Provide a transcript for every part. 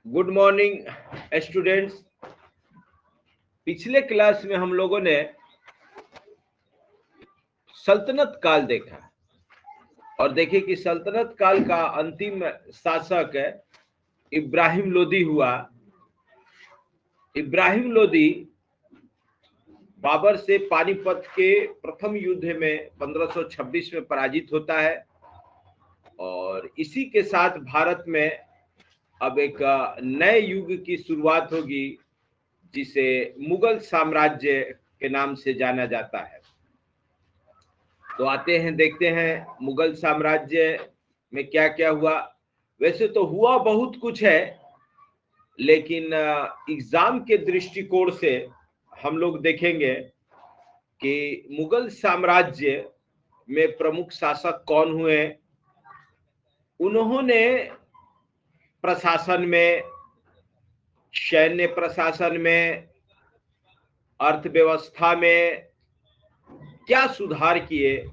Good morning students. पिछले class में हम लोगों ने सल्तनत काल देखा और देखे कि सल्तनत काल का अंतिम शासक इब्राहिम लोदी हुआ। इब्राहिम लोदी बाबर से पानीपत के प्रथम युद्ध में 1526 में पराजित होता है और इसी के साथ भारत में अब एक नए युग की शुरुआत होगी जिसे मुगल साम्राज्य के नाम से जाना जाता है। तो आते हैं, देखते हैं मुगल साम्राज्य में क्या क्या हुआ। वैसे तो हुआ बहुत कुछ है, लेकिन एग्जाम के दृष्टिकोण से हम लोग देखेंगे कि मुगल साम्राज्य में प्रमुख शासक कौन हुए। उन्होंने प्रशासन में, सैन्य प्रशासन में, अर्थव्यवस्था में क्या सुधार किए,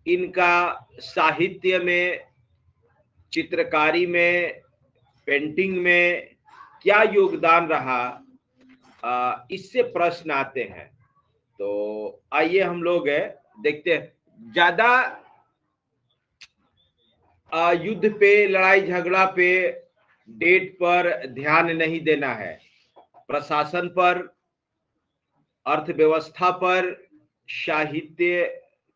इनका साहित्य में, चित्रकारी में, पेंटिंग में क्या योगदान रहा, इससे प्रश्न आते हैं। तो आइए हम लोग देखते हैं। ज्यादा युद्ध पे, लड़ाई झगड़ा पे, डेट पर ध्यान नहीं देना है। प्रशासन पर, अर्थव्यवस्था पर, साहित्य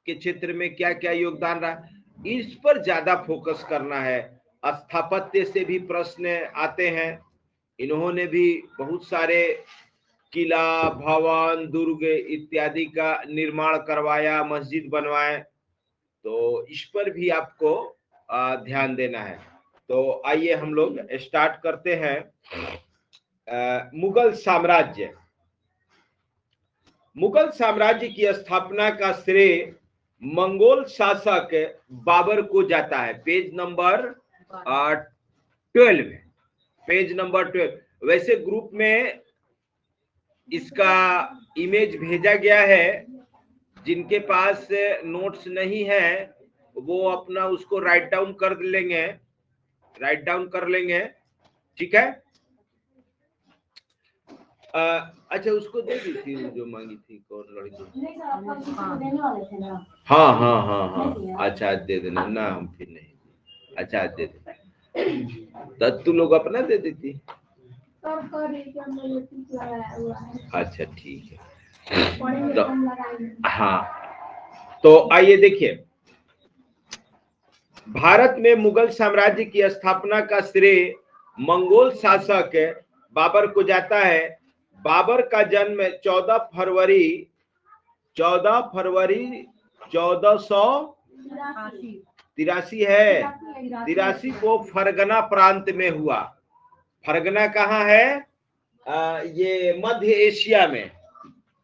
के क्षेत्र में क्या क्या योगदान रहा, इस पर ज्यादा फोकस करना है। स्थापत्य से भी प्रश्न आते हैं। इन्होंने भी बहुत सारे किला, भवन, दुर्ग इत्यादि का निर्माण करवाया, मस्जिद बनवाए, तो इस पर भी आपको ध्यान देना है। तो आइए हम लोग स्टार्ट करते हैं। मुगल साम्राज्य। मुगल साम्राज्य की स्थापना का श्रेय मंगोल शासक बाबर को जाता है। Page number 12, page number 12। वैसे ग्रुप में इसका इमेज भेजा गया है। जिनके पास नोट्स नहीं है वो अपना उसको राइट डाउन कर लेंगे, राइट डाउन कर लेंगे, ठीक है। अच्छा, उसको दे दी थी जो मांगी थी, कौन लड़की? हाँ हाँ हाँ हाँ, अच्छा आज दे देना ना, हम फिर नहीं। अच्छा आज दे देना, तो तू लोग अपना दे देती। अच्छा ठीक है। तो हाँ, तो आइए देखिए, भारत में मुगल साम्राज्य की स्थापना का श्रेय मंगोल शासक बाबर को जाता है। बाबर का जन्म 14 फरवरी 1483 है, 83 को फरगना प्रांत में हुआ। फरगना कहाँ है? ये मध्य एशिया में,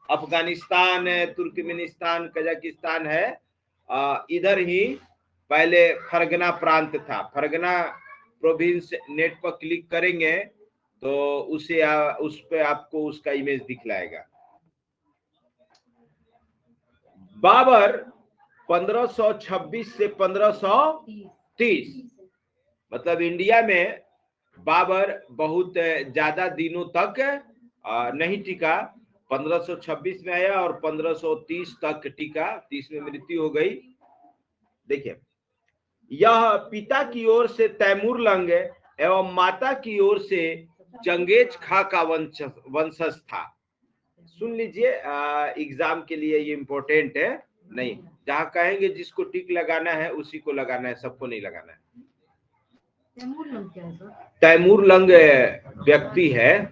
अफगानिस्तान, तुर्कमेनिस्तान, कजाकिस्तान है, इधर ही पहले फरगना प्रांत था। फरगना प्रोविंस नेट पर क्लिक करेंगे तो उस पे आपको उसका इमेज दिखलाएगा। बाबर 1526 से 1530, मतलब इंडिया में बाबर बहुत ज्यादा दिनों तक नहीं टिका। 1526 में आया और 1530 तक टिका, 30 में मृत्यु हो गई। देखिए, यह पिता की ओर से तैमूर लंग एवं माता की ओर से चंगेज खा का वंशज था। सुन लीजिए, एग्जाम के लिए ये इंपॉर्टेंट है। नहीं, जहां कहेंगे जिसको टिक लगाना है उसी को लगाना है, सबको नहीं लगाना है। तैमूर लंग व्यक्ति है।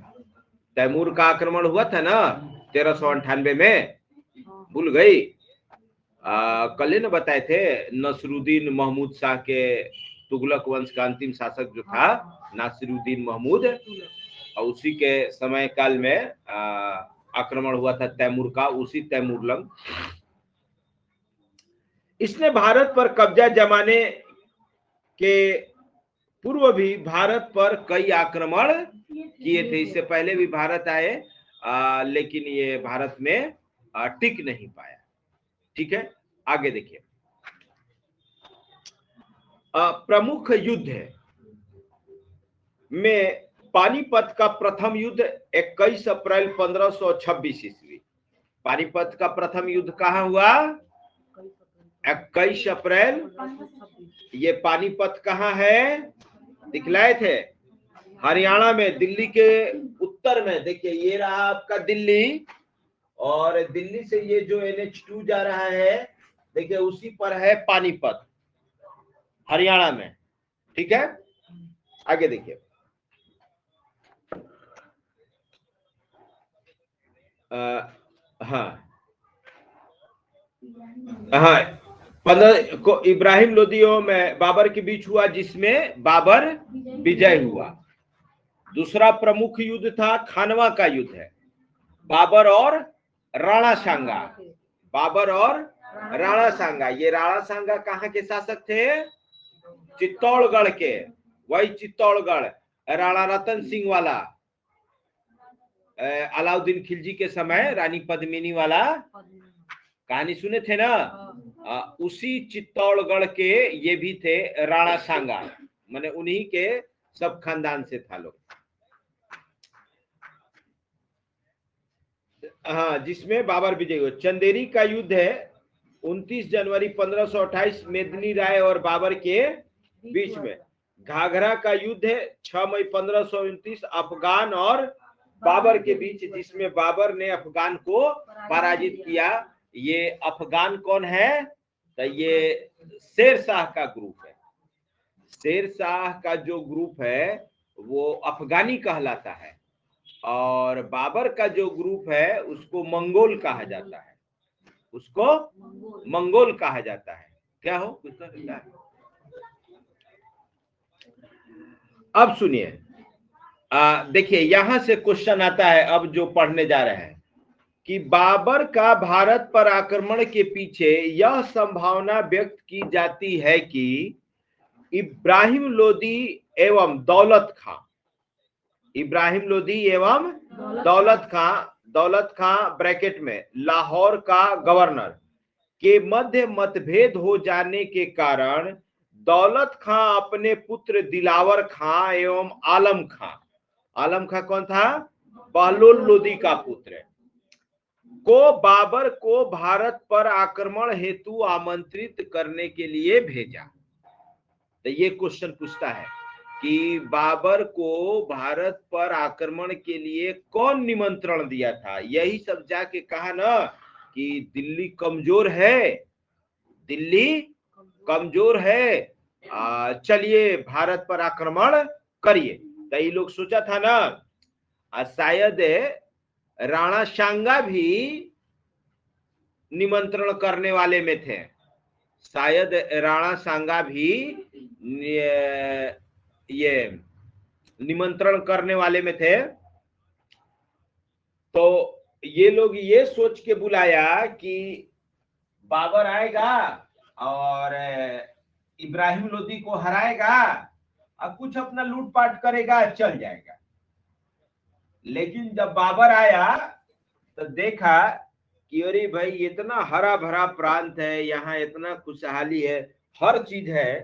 तैमूर का आक्रमण हुआ था ना 1398 में, भूल गई? कल न बताए थे, नसरुद्दीन महमूद शाह के, तुगलक वंश का अंतिम शासक जो था नासिरुद्दीन महमूद, और उसी के समय काल में आक्रमण हुआ था तैमूर का, उसी तैमूर लंग। इसने भारत पर कब्जा जमाने के पूर्व भी भारत पर कई आक्रमण किए थे। इससे पहले भी भारत आए, लेकिन ये भारत में टिक नहीं पाया। ठीक है, आगे देखिए। प्रमुख युद्ध में पानीपत का प्रथम युद्ध 21 अप्रैल 1526 ईस्वी। पानीपत का प्रथम युद्ध कहाँ हुआ? 21 अप्रैल। ये पानीपत कहाँ है? दिखलाए थे हरियाणा में, दिल्ली के उत्तर में। देखिए ये रहा आपका दिल्ली, और दिल्ली से ये जो NH2 जा रहा है, देखिए उसी पर है पानीपत, हरियाणा में। ठीक है, आगे देखिए। हाँ हाँ, 15 को इब्राहिम लोदियों में बाबर के बीच हुआ, जिसमें बाबर विजय हुआ। दूसरा प्रमुख युद्ध था खानवा का युद्ध है, बाबर और राणा सांगा। बाबर और राणा सांगा। ये राणा सांगा कहाँ के शासक थे? चित्तौड़गढ़ के। वही चित्तौड़गढ़, राणा रतन सिंह वाला, अलाउद्दीन खिलजी के समय रानी पद्मिनी वाला कहानी सुने थे ना? उसी चित्तौड़गढ़ के ये भी थे राणा सांगा, माने उन्हीं के सब खानदान से था लोग। हाँ, जिसमें बाबर विजय हुआ। चंदेरी का युद्ध है 29 जनवरी 1528 मेदिनी राय और बाबर के बीच में। घाघरा का युद्ध है 6 मई 1529 अफगान और बाबर के बीच, जिसमें बाबर ने अफगान को पराजित किया। ये अफगान कौन है? तो ये शेर शाह का ग्रुप है। शेर शाह का जो ग्रुप है वो अफगानी कहलाता है, और बाबर का जो ग्रुप है उसको मंगोल कहा जाता है। उसको मंगोल कहा जाता है। क्या हो कुछ है? अब सुनिए, देखिए यहां से क्वेश्चन आता है अब जो पढ़ने जा रहे हैं, कि बाबर का भारत पर आक्रमण के पीछे यह संभावना व्यक्त की जाती है कि इब्राहिम लोदी एवं दौलत खां, इब्राहिम लोदी एवं दौलत खां ब्रैकेट में लाहौर का गवर्नर के मध्य मतभेद हो जाने के कारण दौलत खां अपने पुत्र दिलावर खां एवं आलम खां कौन था? बहलोल लोदी का पुत्र, को बाबर को भारत पर आक्रमण हेतु आमंत्रित करने के लिए भेजा। तो ये क्वेश्चन पूछता है कि बाबर को भारत पर आक्रमण के लिए कौन निमंत्रण दिया था? यही सब जाके कहा ना कि दिल्ली कमजोर है, दिल्ली कमजोर है, चलिए भारत पर आक्रमण करिए। तो ये लोग सोचा था ना, शायद राणा सांगा भी निमंत्रण करने वाले में थे, शायद राणा सांगा भी ये निमंत्रण करने वाले में थे। तो ये लोग ये सोच के बुलाया कि बाबर आएगा और इब्राहिम लोदी को हराएगा और कुछ अपना लूटपाट करेगा, चल जाएगा। लेकिन जब बाबर आया तो देखा कि अरे भाई इतना हरा भरा प्रांत है, यहाँ इतना खुशहाली है, हर चीज है,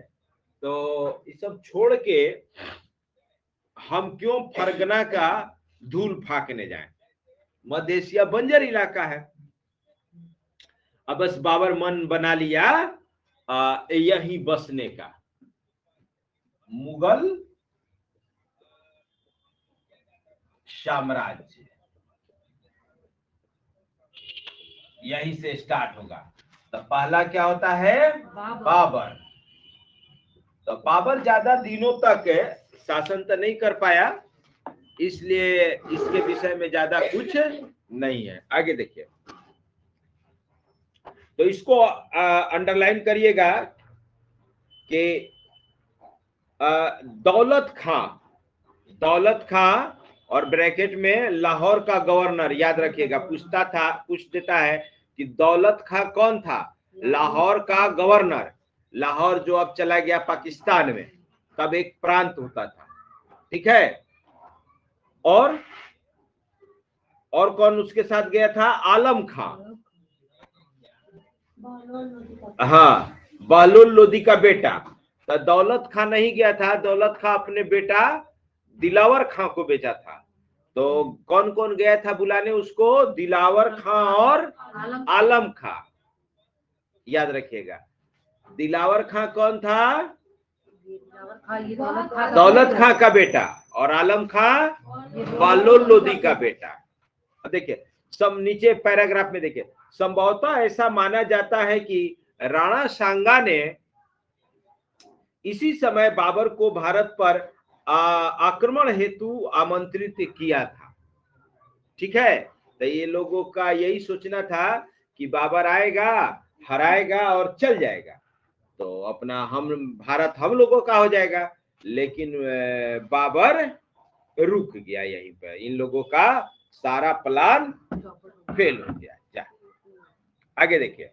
तो ये सब छोड़ के हम क्यों फरगना का धूल फाकने जाएं? मध्य एशिया बंजर इलाका है। अब बस बाबर मन बना लिया यहीं बसने का। मुगल साम्राज्य यहीं से स्टार्ट होगा। तो पहला क्या होता है? बाबर। तो बाबर ज्यादा दिनों तक शासन तो नहीं कर पाया, इसलिए इसके विषय में ज्यादा कुछ नहीं है। आगे देखिए, तो इसको अंडरलाइन करिएगा कि दौलत खां और ब्रैकेट में लाहौर का गवर्नर, याद रखिएगा, पूछ देता है कि दौलत खां कौन था? लाहौर का गवर्नर। लाहौर जो अब चला गया पाकिस्तान में, तब एक प्रांत होता था। ठीक है, और कौन उसके साथ गया था? आलम खां। हाँ, बहलोल लोदी का बेटा। तो दौलत खां नहीं गया था, दौलत खां अपने बेटा दिलावर खां को भेजा था। तो कौन कौन गया था बुलाने उसको? दिलावर खां और आलम खां। याद रखिएगा, दिलावर खां कौन था? दौलत खां का बेटा, और आलम खां बहलोल लोदी का बेटा। देखिए सब नीचे पैराग्राफ में देखिए, संभवतः ऐसा माना जाता है कि राणा सांगा ने इसी समय बाबर को भारत पर आक्रमण हेतु आमंत्रित किया था। ठीक है, तो ये लोगों का यही सोचना था कि बाबर आएगा, हराएगा और चल जाएगा, तो अपना हम भारत हम लोगों का हो जाएगा। लेकिन बाबर रुक गया यहीं पर, इन लोगों का सारा प्लान फेल हो गया। आगे देखिए,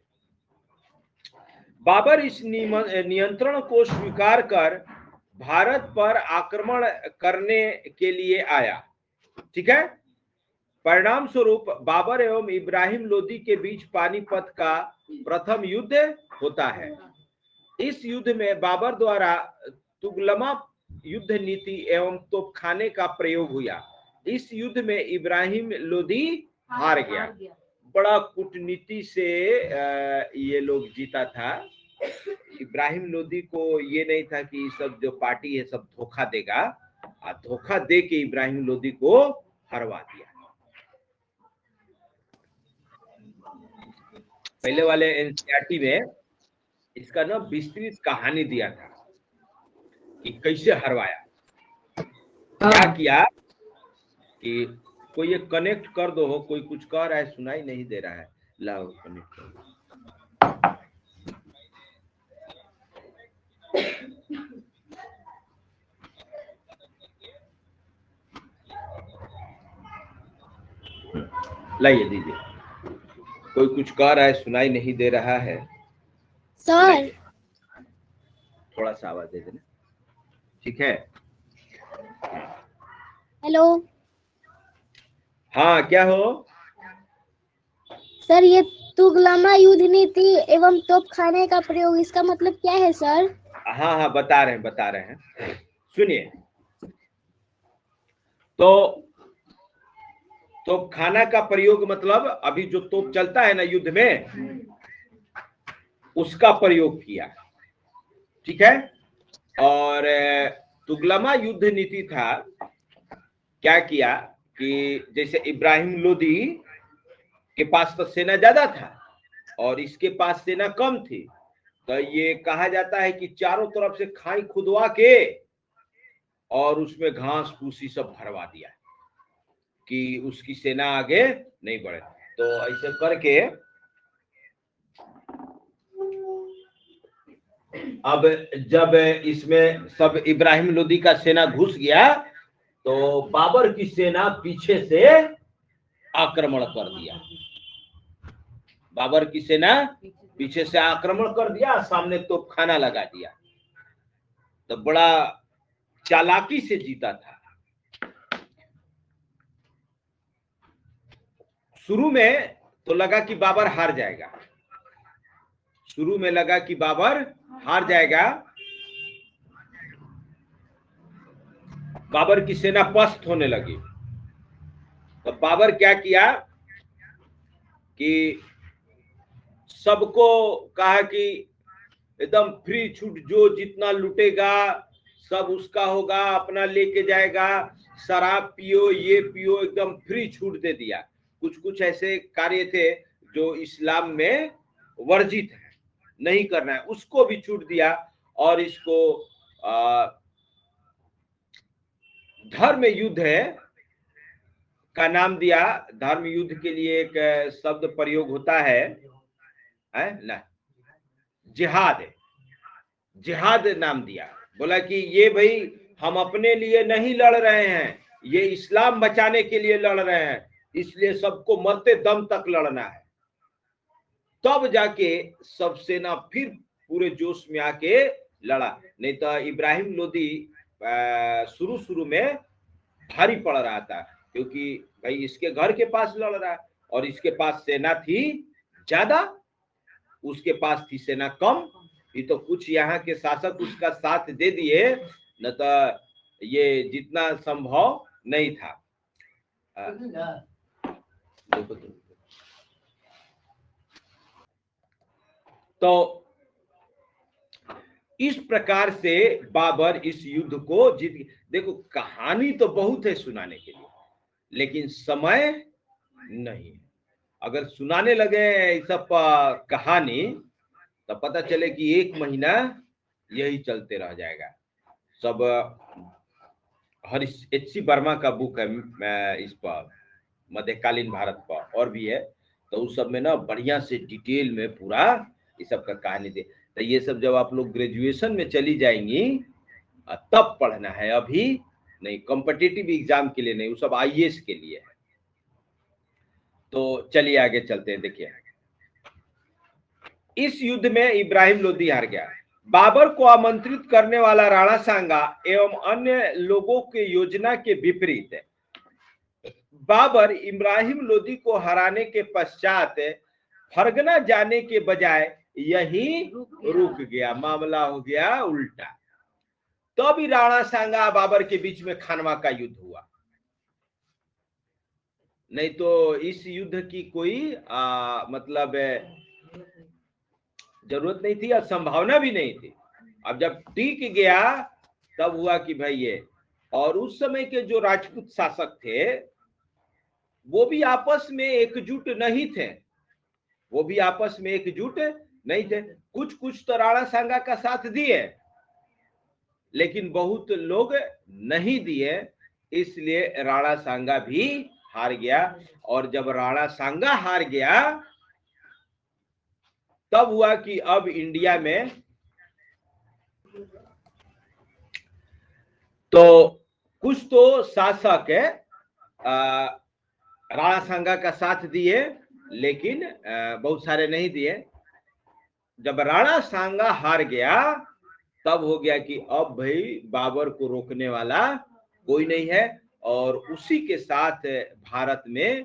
बाबर इस नियंत्रण को स्वीकार कर भारत पर आक्रमण करने के लिए आया। ठीक है, परिणाम स्वरूप बाबर एवं इब्राहिम लोदी के बीच पानीपत का प्रथम युद्ध होता है। इस युद्ध में बाबर द्वारा तुगलमा युद्ध नीति एवं तोपखाने का प्रयोग हुआ। इस युद्ध में इब्राहिम लोदी हार गया। बड़ा कूटनीति से ये लोग जीता था। इब्राहिम लोदी को ये नहीं था कि सब जो पार्टी है सब धोखा देगा, धोखा दे के इब्राहिम लोदी को हरवा दिया। पहले वाले एनसीईआरटी में इसका ना विस्तृत कहानी दिया था कि कैसे हरवाया, क्या किया। कि कोई ये कनेक्ट कर दो, हो कोई कुछ कह रहा है सुनाई नहीं दे रहा है, लाओ कनेक्ट कर दो। लाइए दीजिए, कोई कुछ कह रहा है सुनाई नहीं दे रहा है सर, थोड़ा सा आवाज दे देना। ठीक है, हेलो हाँ क्या हो सर, ये तुगलमा युद्ध नीति एवं तोपखाने का प्रयोग, इसका मतलब क्या है सर? हाँ हाँ बता रहे हैं सुनिए। तोप खाना का प्रयोग मतलब अभी जो तोप चलता है ना युद्ध में, उसका प्रयोग किया। ठीक है, और तुगलमा युद्ध नीति था, क्या किया कि जैसे इब्राहिम लोदी के पास तो सेना ज्यादा था और इसके पास सेना कम थी, तो ये कहा जाता है कि चारों तरफ से खाई खुदवा के और उसमें घास फूसी सब भरवा दिया कि उसकी सेना आगे नहीं बढ़े। तो ऐसे करके अब जब इसमें सब इब्राहिम लोदी का सेना घुस गया तो बाबर की सेना पीछे से आक्रमण कर दिया। बाबर की सेना पीछे से आक्रमण कर दिया, सामने तोपखाना लगा दिया। तो बड़ा चालाकी से जीता था। शुरू में तो लगा कि बाबर हार जाएगा, शुरू में लगा कि बाबर हार जाएगा। बाबर की सेना पस्त होने लगी। तो बाबर क्या किया कि सबको कहा कि एकदम फ्री छूट, जो जितना लूटेगा सब उसका होगा, अपना लेके जाएगा, शराब पियो ये पियो, एकदम फ्री छूट दे दिया। कुछ कुछ ऐसे कार्य थे जो इस्लाम में वर्जित है, नहीं करना है, उसको भी छूट दिया। और इसको धर्म युद्ध है का नाम दिया। धर्म युद्ध के लिए एक शब्द प्रयोग होता है ना, जिहाद, जिहाद नाम दिया। बोला कि ये भाई हम अपने लिए नहीं लड़ रहे हैं, ये इस्लाम बचाने के लिए लड़ रहे हैं, इसलिए सबको मरते दम तक लड़ना है। तब जाके सब सेना फिर पूरे जोश में आके लड़ा। नहीं तो इब्राहिम लोदी शुरू शुरू में भारी पड़ रहा था, क्योंकि भाई इसके घर के पास लड़ रहा है और इसके पास सेना थी ज्यादा, उसके पास थी सेना कम। ये तो कुछ यहाँ के शासक उसका साथ दे दिए, न तो ये जितना संभव नहीं था। देखो तो इस प्रकार से बाबर इस युद्ध को जीत। देखो कहानी तो बहुत है सुनाने के लिए, लेकिन समय नहीं। अगर सुनाने लगे सब कहानी तो पता चले कि 1 महीना यही चलते रह जाएगा। सब हरीश H.C. वर्मा का बुक है इस पर मध्यकालीन भारत पर, और भी है, तो उस सब में ना बढ़िया से डिटेल में पूरा इस सब का कहानी दे। तो ये सब जब आप लोग ग्रेजुएशन में चली जाएंगी तब पढ़ना है, अभी नहीं। कॉम्पिटिटिव एग्जाम के लिए नहीं, वो सब IAS के लिए है। तो चलिए आगे चलते हैं। देखिए इस युद्ध में इब्राहिम लोदी हार गया। बाबर को आमंत्रित करने वाला राणा सांगा एवं अन्य लोगों के योजना के विपरीत बाबर इब्राहिम लोदी को हराने के पश्चात फरगना जाने के बजाय यही रुक गया। मामला हो गया उल्टा। तो भी राणा सांगा बाबर के बीच में खानवा का युद्ध हुआ। नहीं तो इस युद्ध की कोई मतलब जरूरत नहीं थी और संभावना भी नहीं थी। अब जब टिक गया तब हुआ कि भाई ये, और उस समय के जो राजपूत शासक थे वो भी आपस में एकजुट नहीं थे। वो भी आपस में एकजुट नहीं थे। कुछ कुछ तो राणा सांगा का साथ दिए, लेकिन बहुत लोग नहीं दिए, इसलिए राणा सांगा भी हार गया। और जब राणा सांगा हार गया तब हुआ कि अब इंडिया में तो कुछ तो शासक राणा सांगा का साथ दिए, लेकिन बहुत सारे नहीं दिए। जब राणा सांगा हार गया तब हो गया कि अब भाई बाबर को रोकने वाला कोई नहीं है, और उसी के साथ भारत में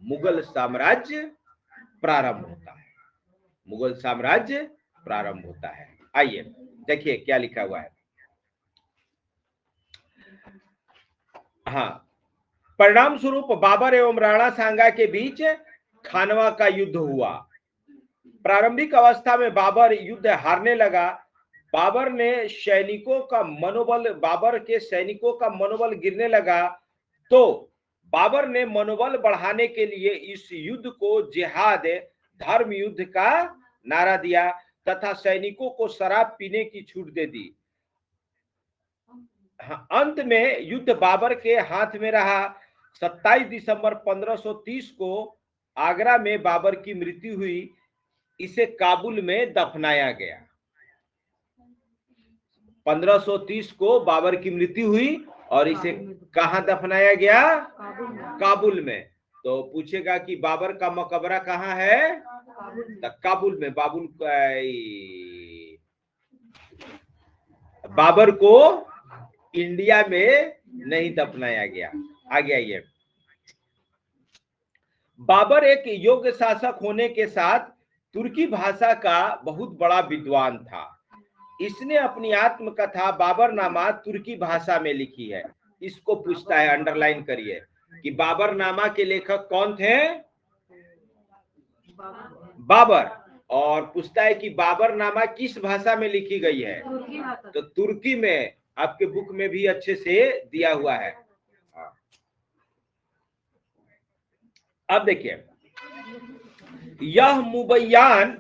मुगल साम्राज्य प्रारंभ होता है। मुगल साम्राज्य प्रारंभ होता है। आइए देखिए क्या लिखा हुआ है। हाँ, परिणाम स्वरूप बाबर एवं राणा सांगा के बीच खानवा का युद्ध हुआ। प्रारंभिक अवस्था में बाबर युद्ध हारने लगा। बाबर के सैनिकों का मनोबल गिरने लगा। तो बाबर ने मनोबल बढ़ाने के लिए इस युद्ध को जिहाद धर्म युद्ध का नारा दिया तथा सैनिकों को शराब पीने की छूट दे दी। अंत में युद्ध बाबर के हाथ में रहा। 27 दिसंबर 1530 को आगरा में बाबर की मृत्यु हुई। इसे काबुल में दफनाया गया। 1530 को बाबर की मृत्यु हुई और इसे कहां दफनाया गया? काबुल में। तो पूछेगा कि बाबर का मकबरा कहाँ है? काबुल में। बाबर को इंडिया में नहीं दफनाया गया। आगे आइए। बाबर एक योग्य शासक होने के साथ तुर्की भाषा का बहुत बड़ा विद्वान था। इसने अपनी आत्मकथा बाबरनामा तुर्की भाषा में लिखी है। इसको पूछता है, अंडरलाइन करिए कि बाबरनामा के लेखक कौन थे? बाबर। और पूछता है कि बाबरनामा किस भाषा में लिखी गई है? तो तुर्की में। आपके बुक में भी अच्छे से दिया हुआ है। अब देखिए, यह मुबैयान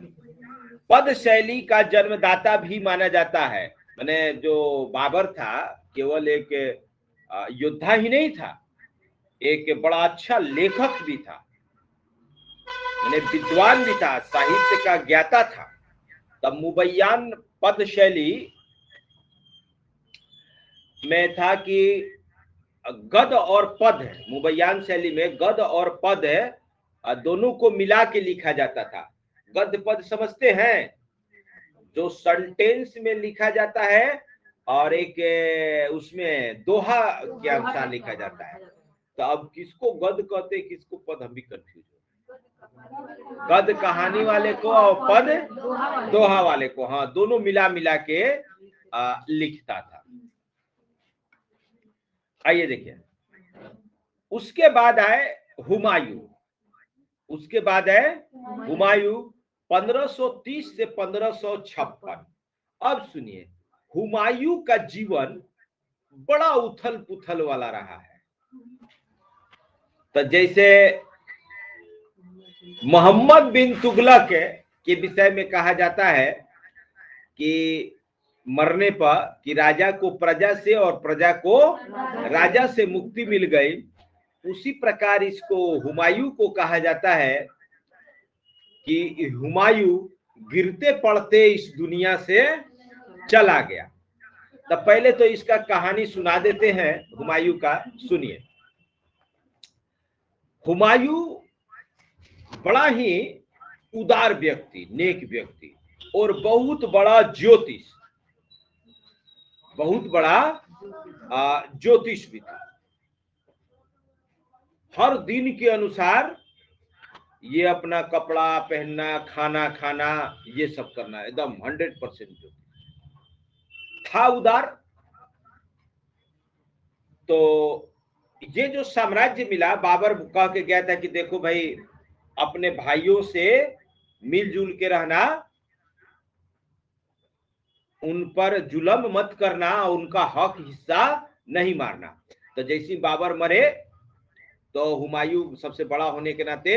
पद शैली का जन्मदाता भी माना जाता है। माने जो बाबर था केवल एक योद्धा ही नहीं था, एक बड़ा अच्छा लेखक भी था, माने विद्वान भी था, साहित्य का ज्ञाता था। तब मुबैयान पद शैली में था कि गद और पद, मुबैयान शैली में गद और पद दोनों को मिला के लिखा जाता था। गद्य पद समझते हैं, जो सेंटेंस में लिखा जाता है और एक उसमें दोहा के अनुसार लिखा जाता है। तो अब किसको गद्य कहते हैं, किसको पद, हम भी कंफ्यूज हो। गद्य कहानी वाले को और पद दोहा वाले को। हाँ, दोनों मिला मिला के लिखता था। आइए देखिए, उसके बाद आए हुमायूं। उसके बाद है हुमायूं 1530 से 1556। अब सुनिए, हुमायूं का जीवन बड़ा उथल पुथल वाला रहा है। तो जैसे मोहम्मद बिन तुगलक के विषय में कहा जाता है कि मरने पर कि राजा को प्रजा से और प्रजा को राजा से मुक्ति मिल गई, उसी प्रकार इसको हुमायूं को कहा जाता है कि हुमायूं गिरते पड़ते इस दुनिया से चला गया। तो पहले तो इसका कहानी सुना देते हैं हुमायूं का, सुनिए। हुमायूं बड़ा ही उदार व्यक्ति, नेक व्यक्ति और बहुत बड़ा ज्योतिष, बहुत बड़ा ज्योतिष भी था। हर दिन के अनुसार ये अपना कपड़ा पहनना, खाना खाना, ये सब करना, एकदम 100% जो था उदार। तो ये जो साम्राज्य मिला, बाबर कह के गया था कि देखो भाई, अपने भाइयों से मिलजुल के रहना, उन पर जुल्म मत करना, उनका हक हिस्सा नहीं मारना। तो जैसे बाबर मरे तो हुमायूं सबसे बड़ा होने के नाते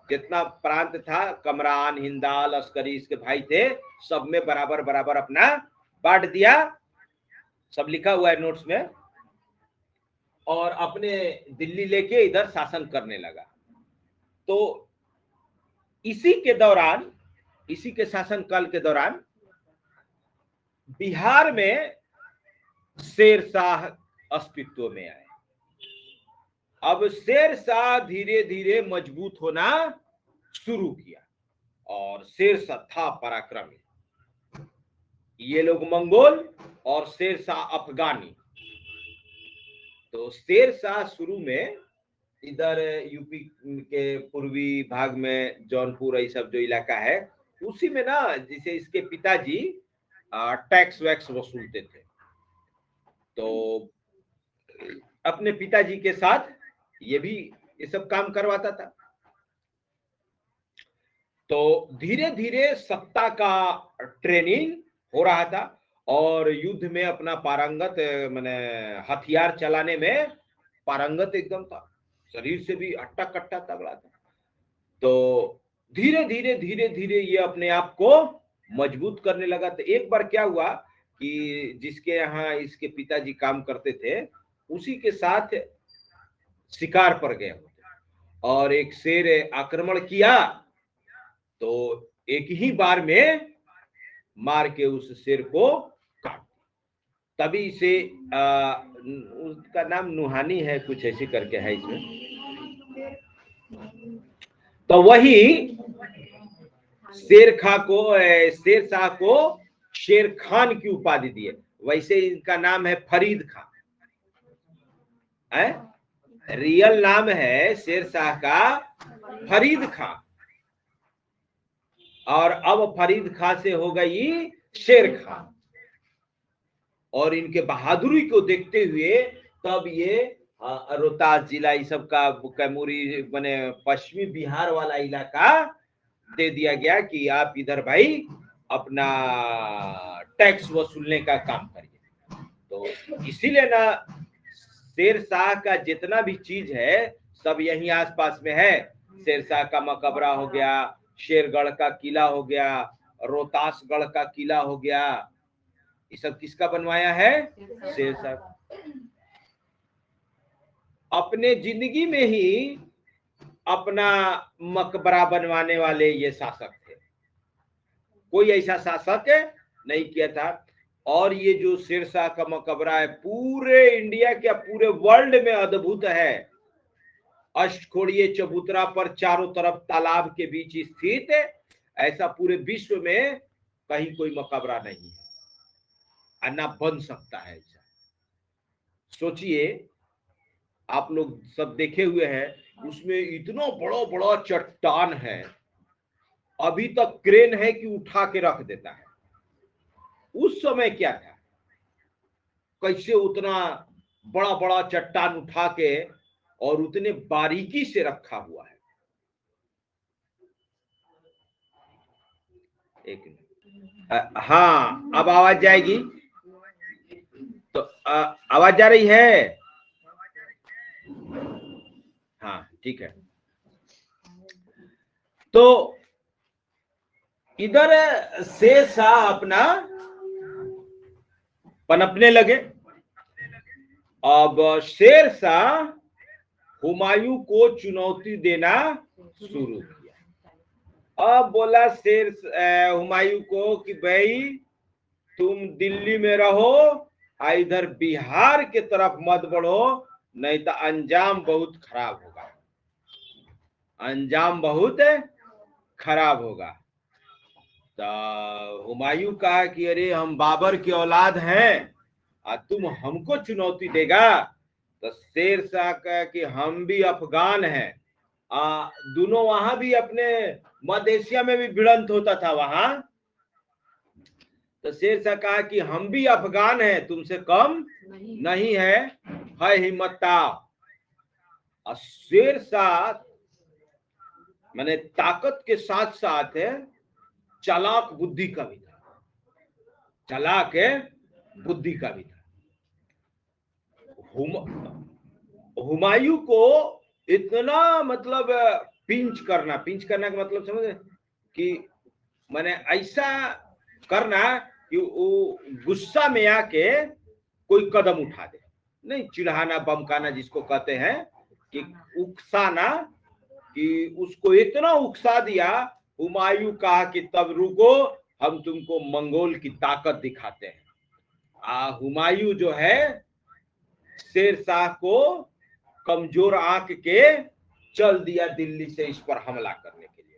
जितना प्रांत था, कमरान, हिंदाल, अस्करी, इसके भाई थे, सब में बराबर बराबर अपना बांट दिया। सब लिखा हुआ है नोट्स में। और अपने दिल्ली लेके इधर शासन करने लगा। तो इसी के दौरान, इसी के शासन काल के दौरान बिहार में शेर शाह अस्तित्व में आए। अब शेर शाह धीरे धीरे मजबूत होना शुरू किया और शेर शाह था पराक्रमी। ये लोग मंगोल और शेर शाह अफगानी। तो शेर शाह शुरू में इधर यूपी के पूर्वी भाग में जौनपुर, ये सब जो इलाका है, उसी में ना, जिसे इसके पिताजी टैक्स वैक्स वसूलते थे। तो अपने पिताजी के साथ ये भी ये सब काम करवाता था। तो धीरे धीरे सत्ता का ट्रेनिंग हो रहा था और युद्ध में अपना पारंगत, माने हथियार चलाने में पारंगत एकदम था, शरीर से भी हट्टा कट्टा तगड़ा था। तो धीरे धीरे धीरे धीरे ये अपने आप को मजबूत करने लगा। तो एक बार क्या हुआ कि जिसके यहाँ इसके पिताजी काम करते थे, उसी के साथ शिकार पर गए और एक शेर आक्रमण किया। तो एक ही बार में मार के उस शेर को काट, तभी से उसका नाम नुहानी है, कुछ ऐसे करके है इसमें। तो वही शेर शाह को शेर खान की उपाधि दी है। वैसे इनका नाम है फरीद खान है, रियल नाम है शेर शाह का फरीद खान, और अब फरीद खान से हो गई शेर खान। और इनके बहादुरी को देखते हुए तब ये रोहतास जिला, इस सब का कैमूरी बने पश्चिमी बिहार वाला इलाका दे दिया गया कि आप इधर भाई अपना टैक्स वसूलने का काम करिए। तो इसीलिए ना शेर शाह का जितना भी चीज है सब यहीं आसपास में है। शेर शाह का मकबरा हो गया, शेरगढ़ का किला हो गया, रोहतासगढ़ का किला हो गया, ये सब किसका बनवाया है? शेर शाह। अपने जिंदगी में ही अपना मकबरा बनवाने वाले ये शासक थे, कोई ऐसा शासक नहीं किया था। और ये जो शेर शाह का मकबरा है पूरे इंडिया के, पूरे वर्ल्ड में अद्भुत है। अष्टकोणीय चबूतरा पर चारों तरफ तालाब के बीच स्थित, ऐसा पूरे विश्व में कहीं कोई मकबरा नहीं है, ना बन सकता है ऐसा। सोचिए, आप लोग सब देखे हुए हैं, उसमें इतना बड़ा बड़ा चट्टान है, अभी तक क्रेन है कि उठा के रख देता है। उस समय क्या था, कैसे उतना बड़ा बड़ा चट्टान उठा के और उतने बारीकी से रखा हुआ है। एक मिनट, हाँ अब आवाज जाएगी तो आवाज जा रही है? हाँ ठीक है। तो इधर शेरशाह अपना पनपने लगे। अब शेरशाह हुमायूं को चुनौती देना शुरू किया। अब बोला हुमायूं को कि भाई तुम दिल्ली में रहो, इधर बिहार के तरफ मत बढ़ो, नहीं तो अंजाम बहुत खराब होगा, अंजाम बहुत खराब होगा। तो हुमायूं कहा कि अरे हम बाबर की औलाद हैं और तुम हमको चुनौती देगा? तो शेरशाह कहा कि हम भी अफगान हैं। दोनों वहां भी अपने मध्य एशिया में भी भिड़ंत होता था वहां। तो शेरशाह कहा कि हम भी अफगान हैं, तुमसे कम नहीं है हिम्मत। और शेरशाह मैंने ताकत के साथ साथ चालाक बुद्धि का भी था, चालाक बुद्धि का भी था। हुमायूं को इतना मतलब पिंच करना का मतलब समझ कि मैंने ऐसा करना कि वो गुस्सा में आके कोई कदम उठा दे, नहीं चिढ़ाना बमकाना जिसको कहते हैं, कि उकसाना, कि उसको इतना उकसा दिया। हुमायूं कहा कि तब रुको, हम तुमको मंगोल की ताकत दिखाते हैं। हुमायूं जो है शेरशाह को कमजोर आंक के चल दिया दिल्ली से इस पर हमला करने के लिए।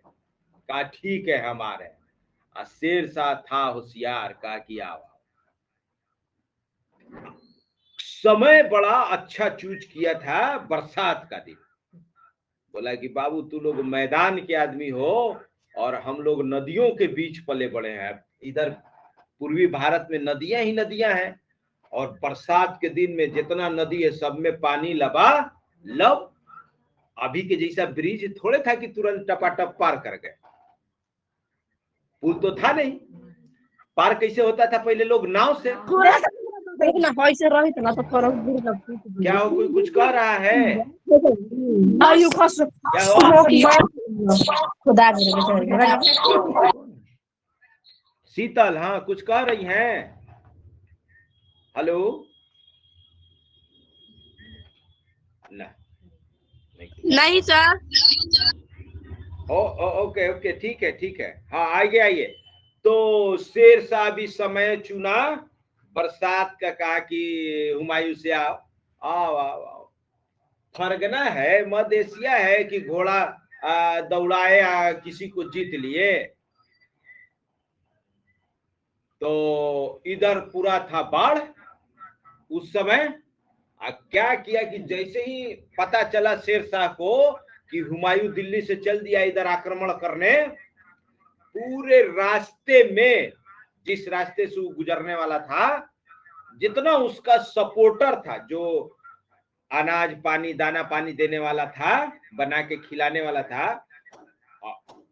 कहा ठीक है हम आ रहे हैं। शेरशाह था होशियार, कहा कि आओ। समय बड़ा अच्छा चूज किया था, बरसात का दिन। बोला कि बाबू तू लोग मैदान के आदमी हो और हम लोग नदियों के बीच पले बड़े हैं। इधर पूर्वी भारत में नदियां ही नदियां हैं और बरसात के दिन में जितना नदी है सब में पानी लबालब। अभी के जैसा ब्रिज थोड़े था कि तुरंत टपाटप पार कर गए, पुल तो था नहीं। पार कैसे होता था? पहले लोग नाव से। क्या हो, कोई कुछ कह रहा है? क्या हुआ? शीतल, हाँ कुछ कह रही हैं? हेलो ना, नहीं सर। ओके ओके ठीक है ठीक है, हाँ आइए आइए। तो शेरशाह भी समय चुना बरसात का, कहा कि हुमायूं से आओ आओ आओ आओ। फरगना है, मध्य एशिया है कि घोड़ा दौड़ाए किसी को जीत लिए। तो इधर पूरा था बाढ़ उस समय। क्या किया कि जैसे ही पता चला शेरशाह को कि हुमायूं दिल्ली से चल दिया इधर आक्रमण करने, पूरे रास्ते में, जिस रास्ते से वो गुजरने वाला था, जितना उसका सपोर्टर था, जो अनाज पानी दाना पानी देने वाला था, बना के खिलाने वाला था,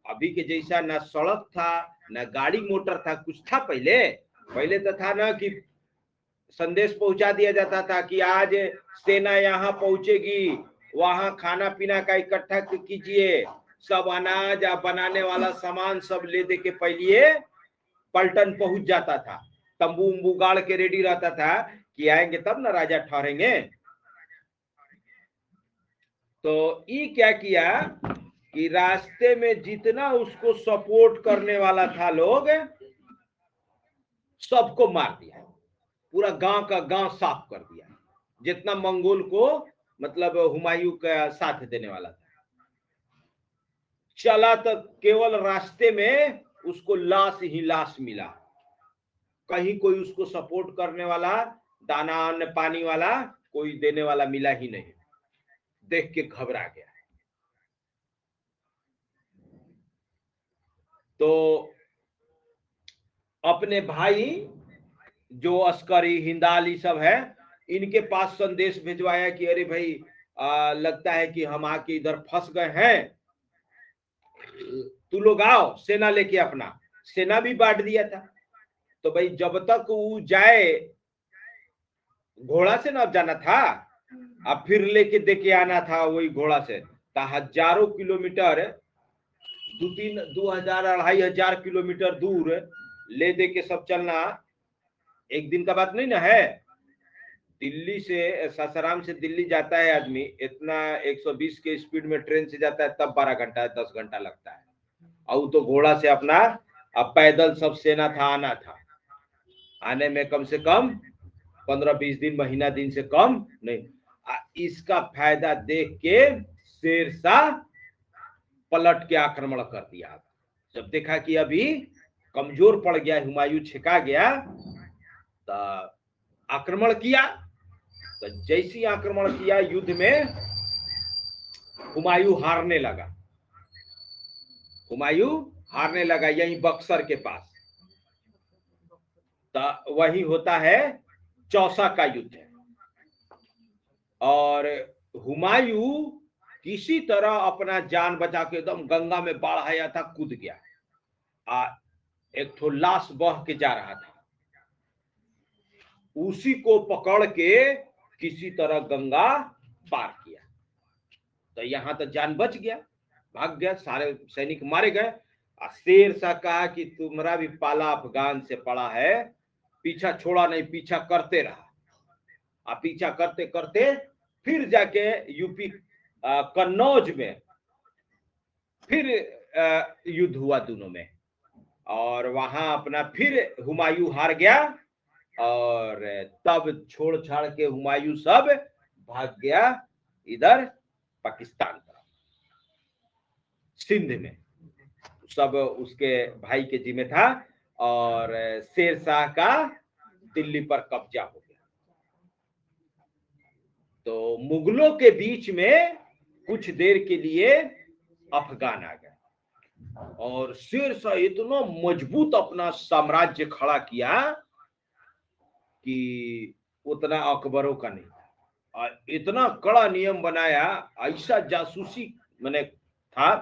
अभी के जैसा ना सड़क था ना गाड़ी मोटर था, कुछ था पहले। पहले तो था ना कि संदेश पहुंचा दिया जाता था कि आज सेना यहाँ पहुंचेगी, वहां खाना पीना का इकट्ठा कीजिए, सब अनाज बनाने वाला सामान सब ले दे के पहले पलटन पहुंच जाता था, तंबू उम्बू गाड़ के रेडी रहता था कि आएंगे तब ना राजा ठहरेंगे। तो ये क्या किया कि रास्ते में जितना उसको सपोर्ट करने वाला था लोग, सबको मार दिया, पूरा गांव का गांव साफ कर दिया, जितना मंगोल को मतलब हुमायूं का साथ देने वाला था। चला तो केवल रास्ते में उसको लाश ही लाश मिला, कहीं कोई उसको सपोर्ट करने वाला, दाना अन्न पानी वाला कोई देने वाला मिला ही नहीं। देख के घबरा गया। तो अपने भाई जो अस्करी हिंदाली सब है, इनके पास संदेश भिजवाया कि अरे भाई लगता है कि हम आके इधर फंस गए हैं, तू लोग आओ सेना लेके अपना। सेना भी बांट दिया था। तो भाई जब तक वो जाए, घोड़ा से ना जाना था, अब फिर लेके देके आना था वही घोड़ा से, तो हजारों किलोमीटर, 2,000 2,500 किलोमीटर दूर ले दे के सब चलना एक दिन का बात नहीं ना है। दिल्ली से, सासाराम से दिल्ली जाता है आदमी, इतना 120 के स्पीड में ट्रेन से जाता है, तब 12 घंटा 10 घंटा लगता है। और तो घोड़ा से अपना, अब पैदल सब सेना था, आना था, आने में कम से कम 15-20 दिन, महीना दिन से कम नहीं। इसका फायदा देख के शेरशाह पलट के आक्रमण कर दिया। जब देखा कि अभी कमजोर पड़ गया, हुमायूं छिका गया, तो आक्रमण किया। तो जैसे ही आक्रमण किया, युद्ध में हुमायूं हारने लगा। हुमायूं हारने लगा यहीं बक्सर के पास। तो वही होता है चौसा का युद्ध है। और हुमायूं किसी तरह अपना जान बचा के, एकदम गंगा में बाढ़ आया था, कूद गया। एक ठो लाश बह के जा रहा था, उसी को पकड़ के किसी तरह गंगा पार किया। तो यहां तो जान बच गया, भाग गया, सारे सैनिक मारे गए। शेरशाह कहा कि तुम्हारा भी पाला अफगान से पड़ा है, पीछा छोड़ा नहीं, पीछा करते रहा। पीछा करते करते फिर जाके यूपी कन्नौज में फिर युद्ध हुआ दोनों में, और वहां अपना फिर हुमायूं हार गया। और तब छोड़ छाड़ के हुमायूं सब भाग गया इधर पाकिस्तान तरफ, सिंध में। सब उसके भाई के जिम्मे था, और शेरशाह का दिल्ली पर कब्जा हो गया। तो मुगलों के बीच में कुछ देर के लिए अफगान आ गए, और शेरशाह इतना मजबूत अपना साम्राज्य खड़ा किया कि उतना अकबरों का नहीं था। और इतना कड़ा नियम बनाया, ऐसा जासूसी मैंने था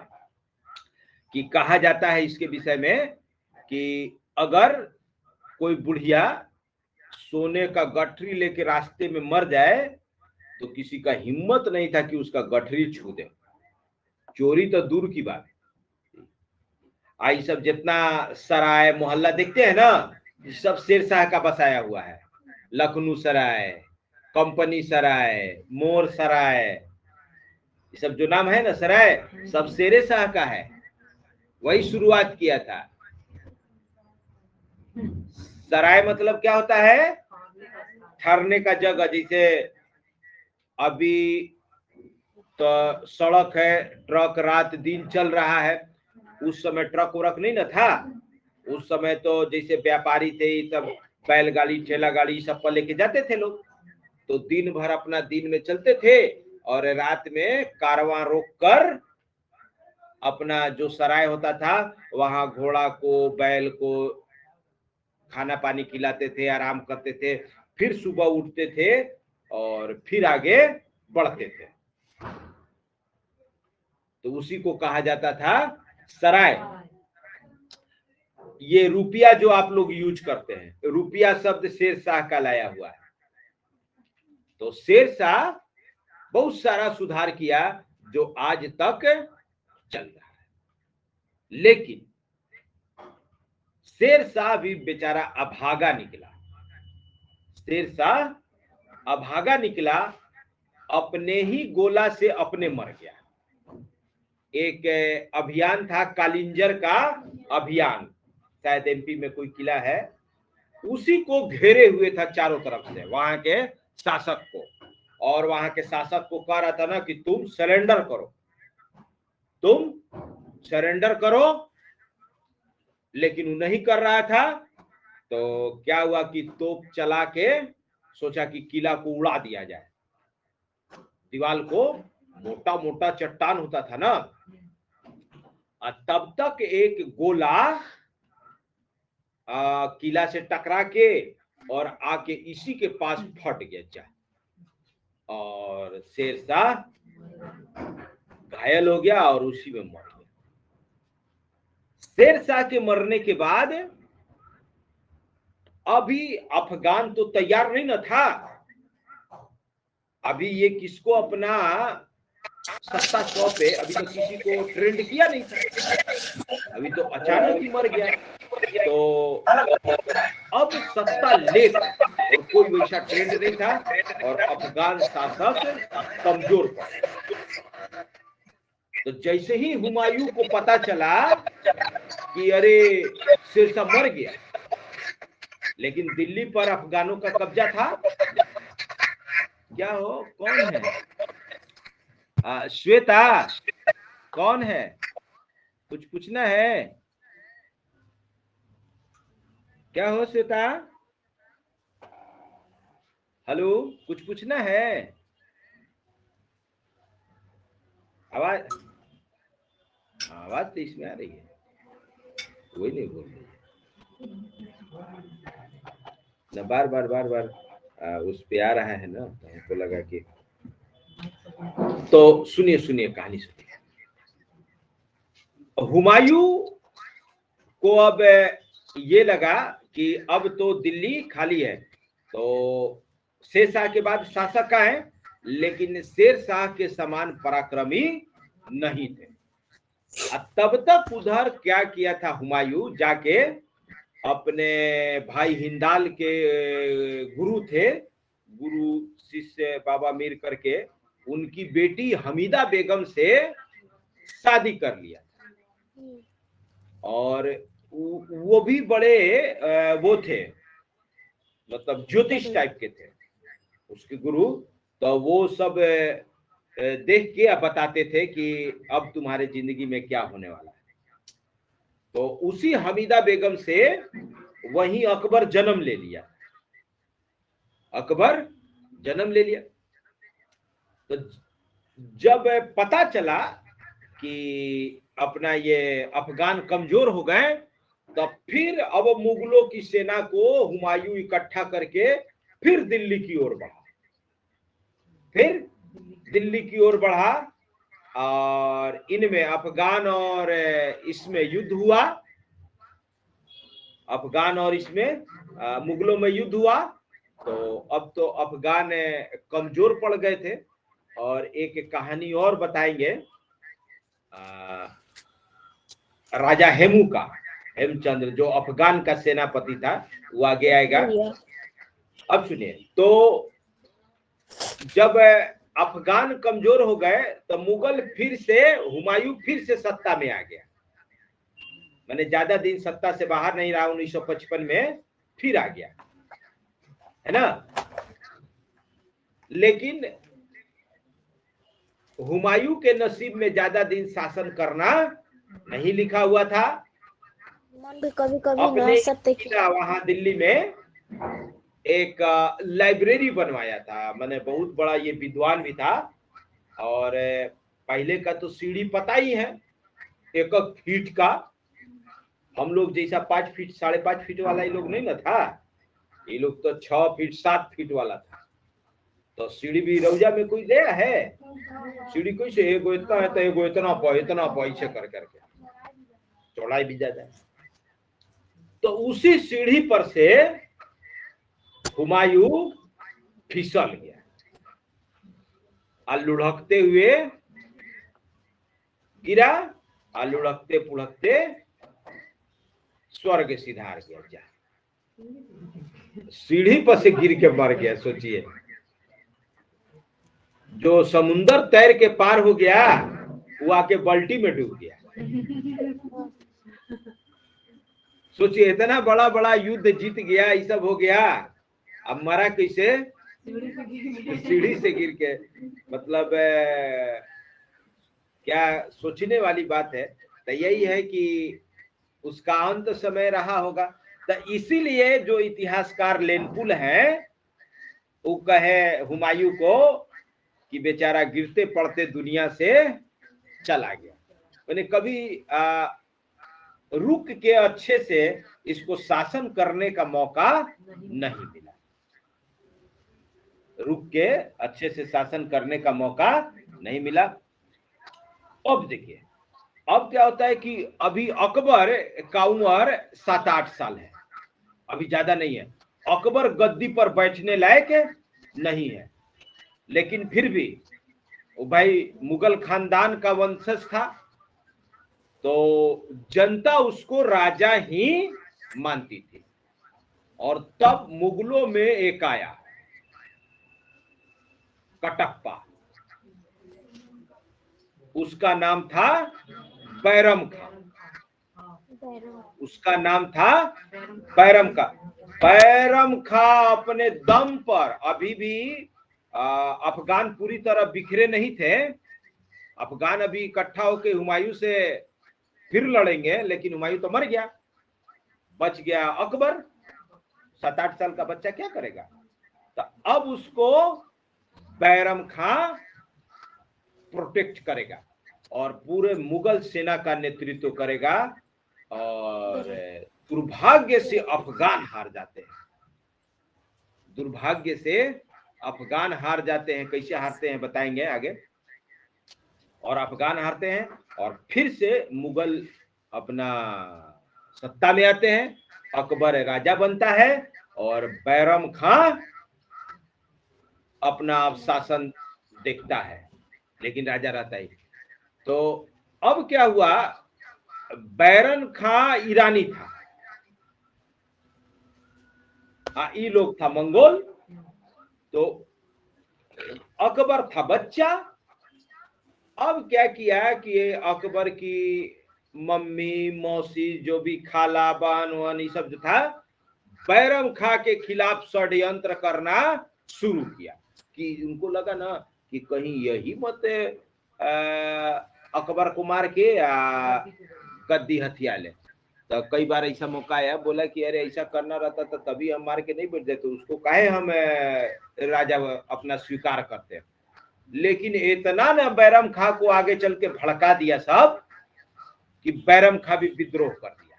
कि कहा जाता है इसके विषय में कि अगर कोई बुढ़िया सोने का गठरी लेके रास्ते में मर जाए, तो किसी का हिम्मत नहीं था कि उसका गठरी छू दे। चोरी तो दूर की बात है। आई सब जितना सराय मोहल्ला देखते हैं ना, सब शेरशाह का बसाया हुआ है। लखनऊ सराय, कंपनी सराय, मोर सराय, ये सब जो नाम है ना सराय, सब शेरशाह का है। वही शुरुआत किया था। सराय मतलब क्या होता है? ठहरने का जगह। जैसे अभी तो सड़क है, ट्रक रात दिन चल रहा है, उस समय ट्रक व्रक नहीं ना था। उस समय तो जैसे व्यापारी थे, सब बैलगाड़ी ठेला गाड़ी सब पर लेके जाते थे लोग, तो दिन भर अपना दिन में चलते थे, और रात में कारवां रोक कर अपना जो सराय होता था वहां घोड़ा को, बैल को खाना पानी खिलाते थे, आराम करते थे, फिर सुबह उठते थे और फिर आगे बढ़ते थे। तो उसी को कहा जाता था सराय। ये रुपया जो आप लोग यूज करते हैं, रुपया शब्द शेरशाह का लाया हुआ है। तो शेरशाह बहुत सारा सुधार किया जो आज तक चल रहा है। लेकिन शेरशाह भी बेचारा अभागा निकला। शेरशाह अभागा निकला, अपने ही गोला से अपने मर गया। एक अभियान था कालिंजर का अभियान, शायद एमपी में कोई किला है, उसी को घेरे हुए था चारों तरफ से वहां के शासक को। और वहां के शासक को कह रहा था ना कि तुम सरेंडर करो, तुम सरेंडर करो, लेकिन वो नहीं कर रहा था। तो क्या हुआ कि तोप चला के सोचा कि किला को उड़ा दिया जाए। दीवार को, मोटा मोटा चट्टान होता था ना, तब तक एक गोला किला से टकरा के और आके इसी के पास फट गया जा, और शेरशाह घायल हो गया और उसी में मर गया। शेरशाह के मरने के बाद अभी अफगान तो तैयार नहीं न था, अभी ये किसको अपना सत्ता सौंपे, अभी तो किसी को ट्रेंड किया नहीं था, अभी तो अचानक ही मर गया। तो अब सत्ता लेकर, और कोई वैसा ट्रेंड नहीं था, और अफगान शासक कमजोर पड़ा। तो जैसे ही हुमायूं को पता चला कि अरे शेरशाह मर गया, लेकिन दिल्ली पर अफगानों का कब्जा था। क्या हो, कौन है? श्वेता, कौन है? कुछ पूछना है? क्या हो श्वेता? हेलो, कुछ पूछना है? आवाज आवाज तो इसमें आ रही है, कोई नहीं बोल रही ना, बार बार बार बार उस पे आ रहा है ना, तो हमको लगा कि, तो सुनिए सुनिए कहानी सुनिए। हुमायूं को अब ये लगा कि अब तो दिल्ली खाली है, तो शेरशाह के बाद शासक का है, लेकिन शेरशाह के समान पराक्रमी नहीं थे। तब तक उधर क्या किया था हुमायूं, जाके अपने भाई हिंदाल के गुरु थे, गुरु शिष्य बाबा मीर करके, उनकी बेटी हमीदा बेगम से शादी कर लिया, और वो भी बड़े वो थे, मतलब ज्योतिष टाइप के थे उसके गुरु। तो वो सब देख के बताते थे कि अब तुम्हारे जिंदगी में क्या होने वाला है। तो उसी हमीदा बेगम से वहीं अकबर जन्म ले लिया, अकबर जन्म ले लिया। तो जब पता चला कि अपना ये अफगान कमजोर हो गए, तब फिर अब मुगलों की सेना को हुमायूं इकट्ठा करके फिर दिल्ली की ओर बढ़ा, फिर दिल्ली की ओर बढ़ा, और इनमें अफगान और इसमें युद्ध हुआ, अफगान और इसमें मुगलों में युद्ध हुआ। तो अब तो अफगान कमजोर पड़ गए थे। और एक कहानी और बताएंगे राजा हेमू का, हेमचंद्र जो अफगान का सेनापति था, वो आगे आएगा। अब सुनिए, तो जब अफगान कमजोर हो गए तो मुगल फिर से, हुमायूं फिर से सत्ता में आ गया, मैंने ज्यादा दिन सत्ता से बाहर नहीं रहा, 1955 में फिर आ गया, है ना। लेकिन हुमायूं के नसीब में ज्यादा दिन शासन करना नहीं लिखा हुआ था। कभी अपने वहां दिल्ली में एक लाइब्रेरी बनवाया था, मैंने बहुत बड़ा, ये विद्वान भी था, और पहले का तो सीढ़ी पता ही है, 1 फीट का, हम लोग जैसा 5 फीट 5.5 फीट वाला ये लोग नहीं ना था, ये लोग तो 6 फीट 7 फीट वाला था। तो सीढ़ी भी रौजा में कोई गया है? सीढ़ी कोई से एगो इतना है तो एगो इतना पैसे कर करके, चौड़ाई भी ज्यादा है। तो उसी सीढ़ी पर से हुमायूं फिसल गया, लुढ़कते हुए गिरा, लुढ़कते पुढ़कते स्वर्ग सिधार गया, जा सीढ़ी पर से गिर के मर गया। सोचिए, जो समुंदर तैर के पार हो गया, वो आके बाल्टी में डूब गया। सोचिए, इतना बड़ा बड़ा युद्ध जीत गया, ये सब हो गया, अब मरा कैसे? सीढ़ी से गिर के। मतलब क्या सोचने वाली बात है। तो यही है कि उसका अंत समय रहा होगा। तो इसीलिए जो इतिहासकार लेनपुल है, वो कहे हुमायूं को कि बेचारा गिरते पड़ते दुनिया से चला गया। मैंने कभी रुक के अच्छे से इसको शासन करने का मौका नहीं मिला, रुक के अच्छे से शासन करने का मौका नहीं मिला। अब देखिए अब क्या होता है कि अभी अकबर का उम्र 7-8 साल है, अभी ज्यादा नहीं है, अकबर गद्दी पर बैठने लायक नहीं है, लेकिन फिर भी वो भाई मुगल खानदान का वंशज था, तो जनता उसको राजा ही मानती थी। और तब मुगलों में एक आया कटप्पा, उसका नाम था बैरम खां, उसका नाम था बैरम खां। बैरम खां अपने दम पर, अभी भी अफगान पूरी तरह बिखरे नहीं थे, अफगान अभी इकट्ठा होकर हुमायूं से फिर लड़ेंगे, लेकिन हुमायूं तो मर गया, बच गया अकबर। 7-8 साल का बच्चा क्या करेगा, तो अब उसको बैरम खां प्रोटेक्ट करेगा और पूरे मुगल सेना का नेतृत्व करेगा। और दुर्भाग्य से अफगान हार जाते हैं, दुर्भाग्य से अफगान हार जाते हैं। कैसे हारते हैं बताएंगे आगे। और अफगान हारते हैं और फिर से मुगल अपना सत्ता में आते हैं, अकबर राजा बनता है और बैरम खां अपना अब शासन देखता है, लेकिन राजा रहता ही। तो अब क्या हुआ, बैरम खां ईरानी था, ये लोग था मंगोल, तो अकबर था बच्चा। अब क्या किया कि अकबर की मम्मी मौसी जो भी खाला बहन वहन ये सब जो था, बैरम खां के खिलाफ षड्यंत्र करना शुरू किया, कि उनको लगा ना कि कहीं यही मत अकबर को मार के गद्दी हथिया ले। तो कई बार ऐसा मौका आया, बोला कि अरे ऐसा करना रहता तो तभी हम मार के नहीं बैठ जाते, उसको काहे हम राजा अपना स्वीकार करते। लेकिन इतना ना बैरम खां को आगे चल के भड़का दिया सब कि बैरम खां भी विद्रोह कर दिया,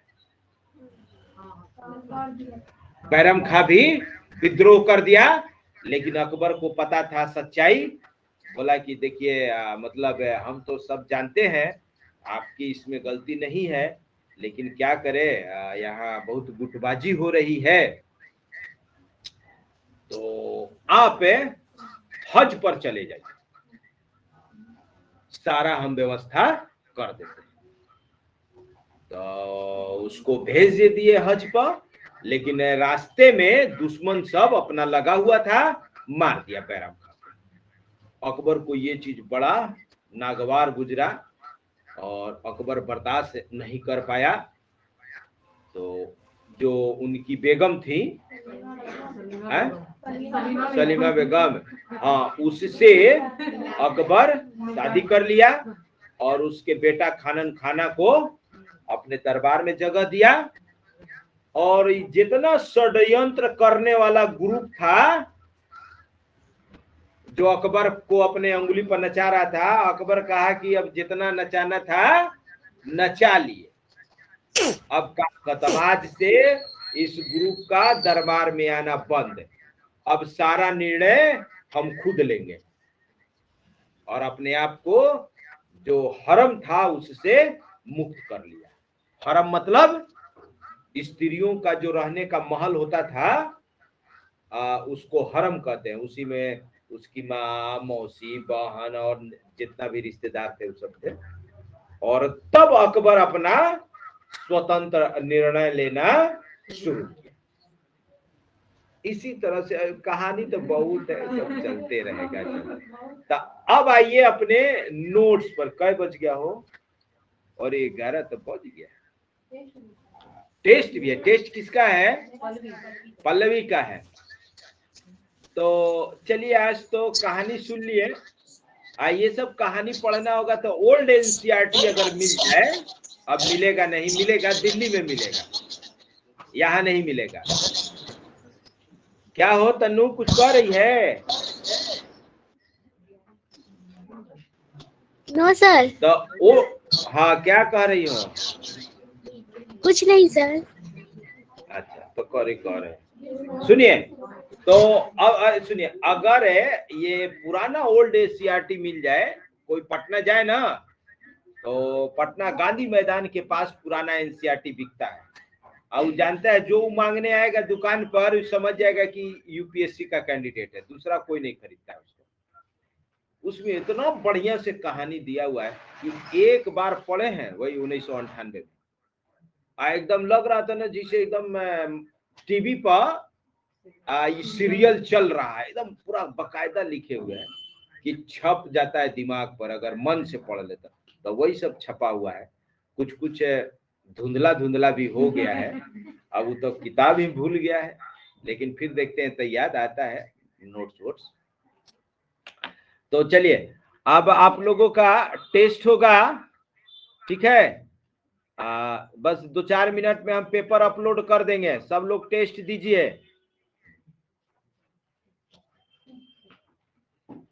बैरम खां भी विद्रोह कर दिया। लेकिन अकबर को पता था सच्चाई, बोला कि देखिए मतलब हम तो सब जानते हैं आपकी इसमें गलती नहीं है, लेकिन क्या करे यहाँ बहुत गुटबाजी हो रही है, तो आप हज पर चले जाइए, सारा हम व्यवस्था कर देते हैं। तो उसको भेज दे दिए हज पर, लेकिन रास्ते में दुश्मन सब अपना लगा हुआ था, मार दिया बैरम खां। अकबर को ये चीज बड़ा नागवार गुजरा और अकबर बर्दाश्त नहीं कर पाया। तो जो उनकी बेगम थी सलीमा बेगम, हाँ, उससे अकबर शादी कर लिया और उसके बेटा खानन खाना को अपने दरबार में जगह दिया। और जितना षड्यंत्र करने वाला ग्रुप था जो अकबर को अपने अंगुली पर नचा रहा था, अकबर कहा कि अब जितना नचाना था नचा लिए, अब काम खत्म, आज से इस ग्रुप का दरबार में आना बंद, अब सारा निर्णय हम खुद लेंगे। और अपने आप को जो हरम था उससे मुक्त कर लिया। हरम मतलब स्त्रियों का जो रहने का महल होता था, उसको हरम कहते हैं। उसी में उसकी माँ मौसी बहन और जितना भी रिश्तेदार थे वो सब थे। और तब अकबर अपना स्वतंत्र निर्णय लेना शुरू किया। इसी तरह से कहानी तो बहुत है, सब चलते रहेगा। तो अब आइए अपने नोट्स पर। कै बज गया हो, और 11 तो बज गया। टेस्ट भी है। टेस्ट किसका है? पल्लवी का है। तो चलिए आज तो कहानी सुन लिए। ये सब कहानी पढ़ना होगा तो ओल्ड एनसीईआरटी अगर मिल जाए, अब मिलेगा नहीं मिलेगा, दिल्ली में मिलेगा, यहाँ नहीं मिलेगा। क्या हो तन्नू, कुछ कह रही है? No sir. तो वो, हाँ, क्या कह रही हो? कुछ नहीं सर। अच्छा तो करे सुनिए, तो अब सुनिए, अगर ये पुराना ओल्ड एनसीईआरटी मिल जाए, कोई पटना जाए ना, तो पटना गांधी मैदान के पास पुराना एनसीईआरटी बिकता है, और जानता है जो मांगने आएगा दुकान पर समझ जाएगा कि यूपीएससी का कैंडिडेट है, दूसरा कोई नहीं खरीदता है उसको। उसमें इतना बढ़िया से कहानी दिया हुआ है कि एक बार पढ़े हैं वही 1998 में, एकदम लग रहा था ना जिसे एकदम टीवी पर ये सीरियल चल रहा है, एकदम पूरा बकायदा लिखे हुए हैं कि छप जाता है दिमाग पर अगर मन से पढ़ लेता, तो वही सब छपा हुआ है। कुछ कुछ धुंधला धुंधला भी हो गया है, अब वो तो किताब ही भूल गया है, लेकिन फिर देखते हैं तो याद आता है नोट्स वोट्स। तो चलिए अब आप लोगों का टेस्ट होगा, ठीक है। बस 2-4 मिनट में हम पेपर अपलोड कर देंगे, सब लोग टेस्ट दीजिए।